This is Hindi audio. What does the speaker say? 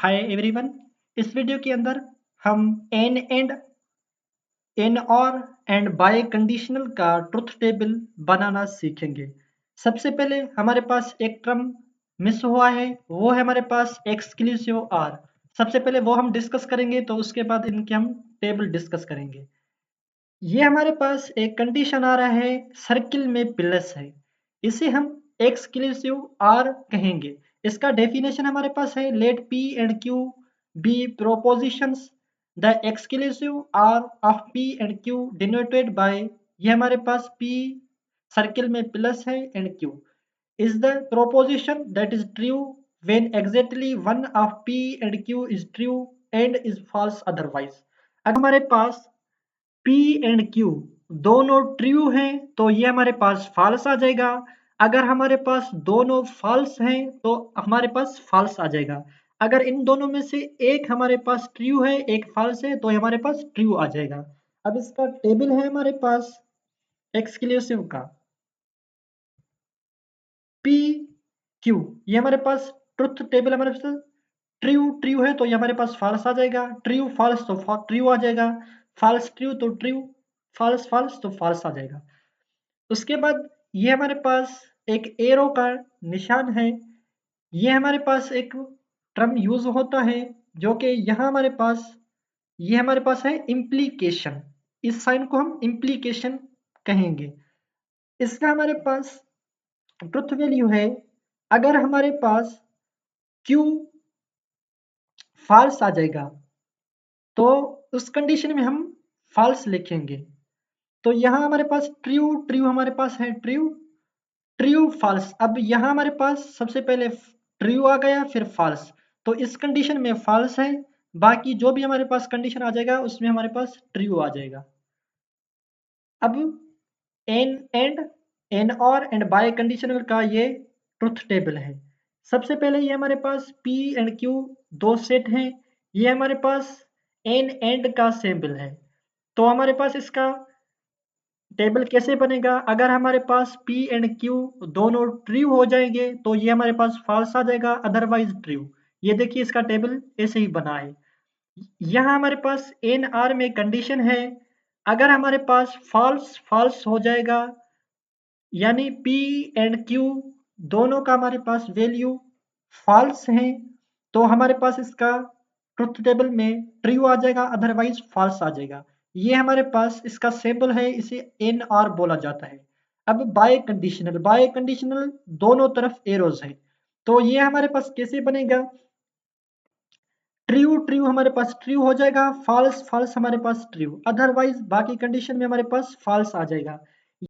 Hi everyone. इस वीडियो के अंदर हम एन और एंड बाय कंडीशनल का ट्रुथ टेबल बनाना सीखेंगे। सबसे पहले हमारे पास एक टर्म मिस हुआ है, वो है हमारे पास एक्सक्लूसिव आर। सबसे पहले वो हम डिस्कस करेंगे, तो उसके बाद इनके हम टेबल डिस्कस करेंगे। ये हमारे पास एक कंडीशन आ रहा है, सर्किल में प्लस है, इसे हम एक्सक्लूसिव आर कहेंगे। इसका डेफिनेशन हमारे पास है, let P and Q be propositions the exclusive or of P and Q denoted by, ये हमारे पास पी सर्किल में प्लस है and Q is the proposition that is true when exactly one of p and q is true and is false otherwise। अगर हमारे पास P एंड Q दोनों ट्रू हैं तो ये हमारे पास फॉल्स आ जाएगा। अगर हमारे पास दोनों फॉल्स हैं तो हमारे पास फॉल्स आ जाएगा। अगर इन दोनों में से एक हमारे पास ट्रू है एक फॉल्स है तो ये हमारे पास ट्रू आ जाएगा। अब इसका टेबल है हमारे पास एक्सक्लूसिव का P Q, ये हमारे पास ट्रुथ टेबल हमारे पास ट्रू ट्रू है तो ये हमारे पास फॉल्स आ जाएगा, ट्रू फॉल्स तो ट्रू आ जाएगा, फॉल्स ट्रू तो ट्रू, फॉल्स फॉल्स तो फॉल्स आ जाएगा। उसके बाद ये हमारे पास एक एरो का निशान है, ये हमारे पास एक टर्म यूज होता है जो कि यहाँ हमारे पास ये हमारे पास है इम्प्लीकेशन। इस साइन को हम इम्प्लीकेशन कहेंगे। इसका हमारे पास ट्रुथ वैल्यू है, अगर हमारे पास Q फॉल्स आ जाएगा तो उस कंडीशन में हम फॉल्स लिखेंगे। तो यहाँ हमारे पास ट्रू ट्रू हमारे पास है, ट्रू ट्रू फॉल्स। अब यहाँ हमारे पास सबसे पहले ट्रू आ गया फिर फॉल्स, तो इस कंडीशन में फॉल्स है, बाकी जो भी हमारे पास कंडीशन आ जाएगा उसमें हमारे पास ट्रू आ जाएगा। अब एन और एंड बाय कंडीशनल का ये ट्रुथ टेबल है। सबसे पहले ये हमारे पास P एंड Q दो सेट हैं, ये हमारे पास एन एंड का सिंबल है। तो हमारे पास इसका टेबल कैसे बनेगा, अगर हमारे पास P एंड Q दोनों ट्रू हो जाएंगे तो ये हमारे पास फॉल्स आ जाएगा, अदरवाइज ट्रू। ये देखिए इसका टेबल ऐसे ही बना है। यहाँ हमारे पास एन आर में कंडीशन है, अगर हमारे पास फॉल्स फॉल्स हो जाएगा यानी P एंड Q दोनों का हमारे पास वैल्यू फॉल्स है तो हमारे पास इसका ट्रुथ टेबल में ट्रू आ जाएगा, अदरवाइज फॉल्स आ जाएगा। ये हमारे पास इसका सिंबल है, इसे एन आर बोला जाता है। अब बाय कंडीशनल दोनों तरफ एरोज है, तो ये हमारे पास कैसे बनेगा, ट्रू ट्रू हमारे पास ट्रू हो जाएगा, फॉल्स फॉल्स हमारे पास ट्रू, अदरवाइज बाकी कंडीशन में हमारे पास फॉल्स आ जाएगा।